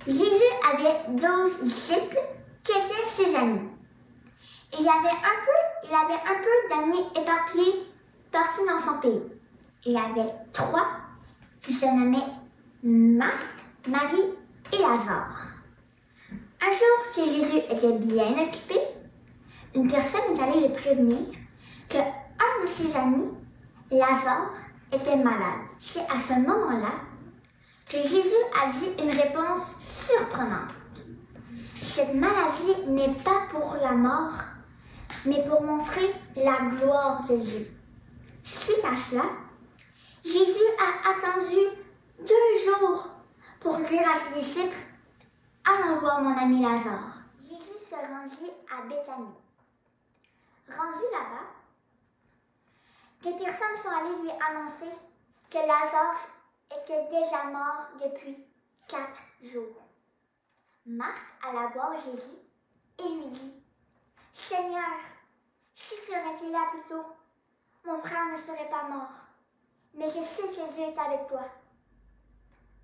Jésus avait 12 disciples qui étaient ses amis. Il avait un peu d'amis éparpillés partout dans son pays. Il y avait 3 qui se nommaient Marthe, Marie et Lazare. Un jour que Jésus était bien occupé, une personne est allée le prévenir qu'un de ses amis, Lazare, était malade. C'est à ce moment-là que Jésus a dit une réponse surprenante. Cette maladie n'est pas pour la mort, mais pour montrer la gloire de Dieu. Suite à cela, Jésus a attendu 2 jours pour dire à ses disciples « Allons voir mon ami Lazare ». Jésus se rendit à Béthanie. Rendu là-bas, des personnes sont allées lui annoncer que Lazare était déjà mort depuis 4 jours. Marthe alla voir Jésus et lui dit « Seigneur, si tu aurais été là plus tôt, mon frère ne serait pas mort. Mais je sais que Dieu est avec toi. »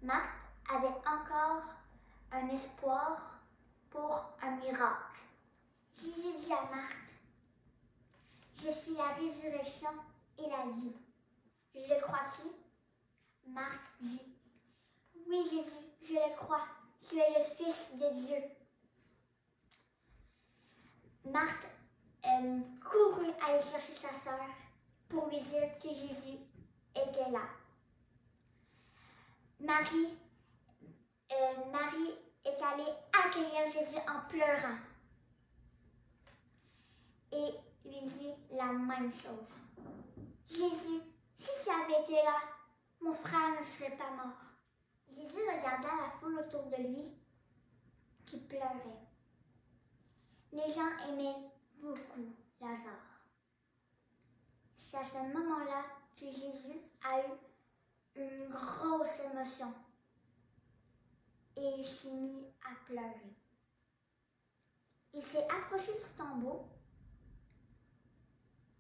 Marthe avait encore un espoir pour un miracle. Jésus dit à Marthe, « Je suis la résurrection et la vie. Le crois-tu? » Marthe dit, « Oui Jésus, je le crois, tu es le Fils de Dieu. » Marthe courut aller chercher sa sœur pour lui dire que Jésus était là. Marie est allée accueillir Jésus en pleurant et lui dit la même chose. « Jésus, si tu avais été là, mon frère ne serait pas mort. » Jésus regarda la foule autour de lui qui pleurait. Les gens aimaient beaucoup Lazare. C'est à ce moment-là que Jésus a eu une grosse émotion et il s'est mis à pleurer. Il s'est approché du tombeau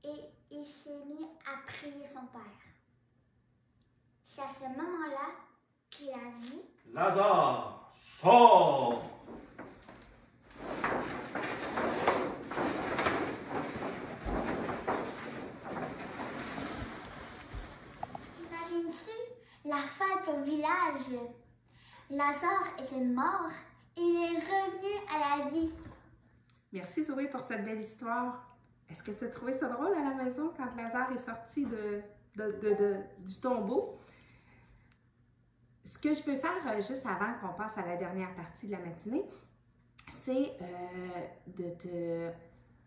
et il s'est mis à prier son Père. C'est à ce moment-là qu'il a dit « Lazare, sors !» Imagines-tu la fête au village? Lazare était mort et il est revenu à la vie. Merci Zoé pour cette belle histoire. Est-ce que tu as trouvé ça drôle à la maison quand Lazare est sorti du tombeau? Ce que je veux faire juste avant qu'on passe à la dernière partie de la matinée, c'est de te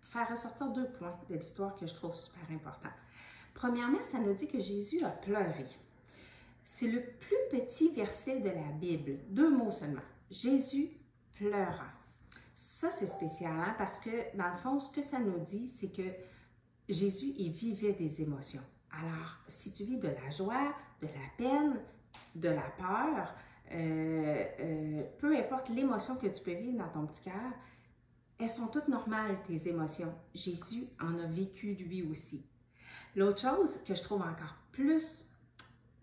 faire ressortir 2 points de l'histoire que je trouve super importants. Premièrement, ça nous dit que Jésus a pleuré. C'est le plus petit verset de la Bible, 2 mots seulement. Jésus pleura. Ça, c'est spécial, hein, parce que dans le fond, ce que ça nous dit, c'est que Jésus, il vivait des émotions. Alors, si tu vis de la joie, de la peine, de la peur, peu importe l'émotion que tu peux vivre dans ton petit cœur, elles sont toutes normales, tes émotions. Jésus en a vécu lui aussi. L'autre chose que je trouve encore plus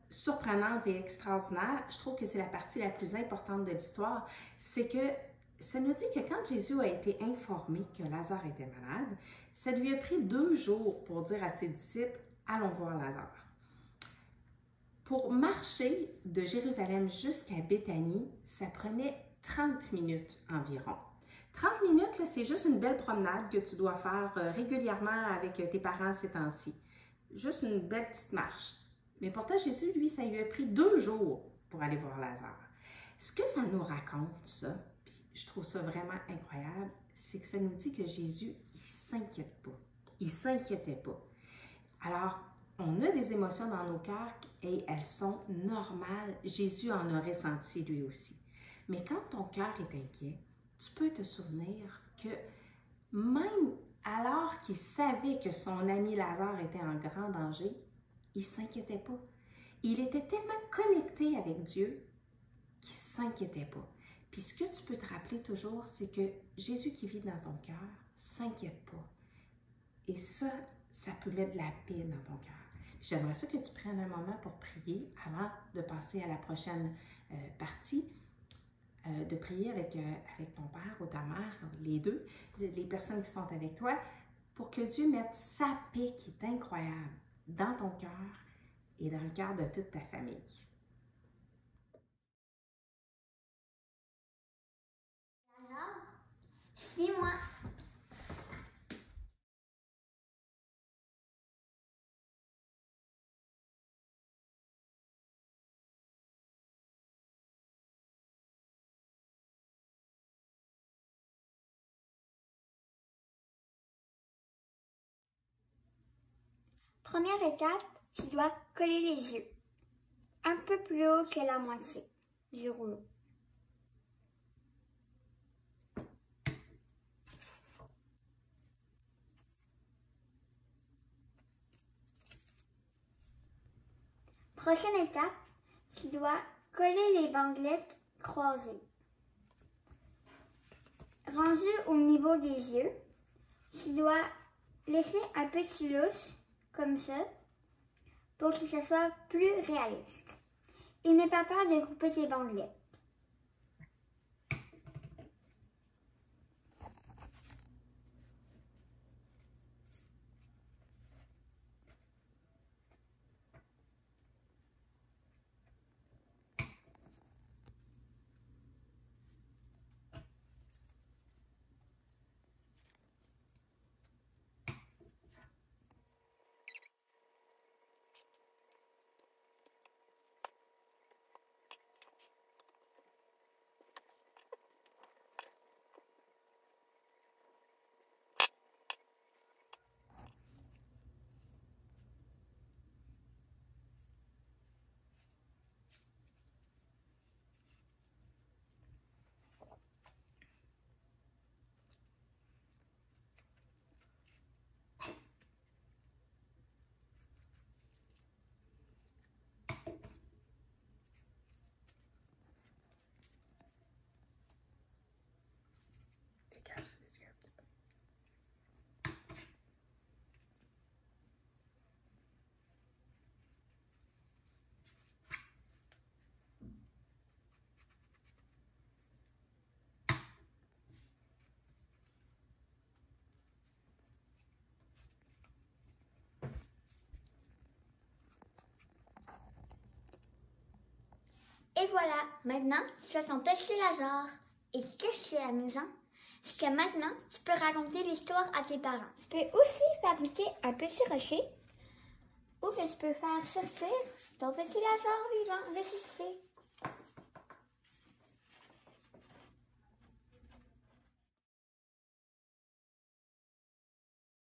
surprenante et extraordinaire, je trouve que c'est la partie la plus importante de l'histoire, c'est que ça nous dit que quand Jésus a été informé que Lazare était malade, ça lui a pris 2 jours pour dire à ses disciples « Allons voir Lazare ». Pour marcher de Jérusalem jusqu'à Béthanie, ça prenait 30 minutes environ. 30 minutes, c'est juste une belle promenade que tu dois faire régulièrement avec tes parents ces temps-ci. Juste une belle petite marche. Mais pourtant, Jésus, lui, ça lui a pris 2 jours pour aller voir Lazare. Ce que ça nous raconte, ça, puis je trouve ça vraiment incroyable, c'est que ça nous dit que Jésus, il ne s'inquiète pas. Il ne s'inquiétait pas. Alors, on a des émotions dans nos cœurs et elles sont normales. Jésus en a ressenti lui aussi. Mais quand ton cœur est inquiet, tu peux te souvenir que même alors qu'il savait que son ami Lazare était en grand danger, il ne s'inquiétait pas. Il était tellement connecté avec Dieu qu'il ne s'inquiétait pas. Puis ce que tu peux te rappeler toujours, c'est que Jésus qui vit dans ton cœur ne s'inquiète pas. Et ça peut mettre de la paix dans ton cœur. J'aimerais ça que tu prennes un moment pour prier avant de passer à la prochaine partie. de prier avec ton père ou ta mère, les deux, les personnes qui sont avec toi, pour que Dieu mette sa paix qui est incroyable dans ton cœur et dans le cœur de toute ta famille. Alors, suis-moi. Première étape, tu dois coller les yeux. Un peu plus haut que la moitié du rouleau. Prochaine étape, tu dois coller les bandelettes croisées. Rendues au niveau des yeux, tu dois laisser un petit louche comme ça pour que ce soit plus réaliste. Et n'aie pas peur de couper tes bandelettes. Dégage les yeux un petit peu. Et voilà, maintenant tu as ton petit Lazare. Et qu'est-ce qui est amusant? C'est que maintenant tu peux raconter l'histoire à tes parents. Tu peux aussi fabriquer un petit rocher ou que tu peux faire sortir ton petit Lazare vivant ressuscité.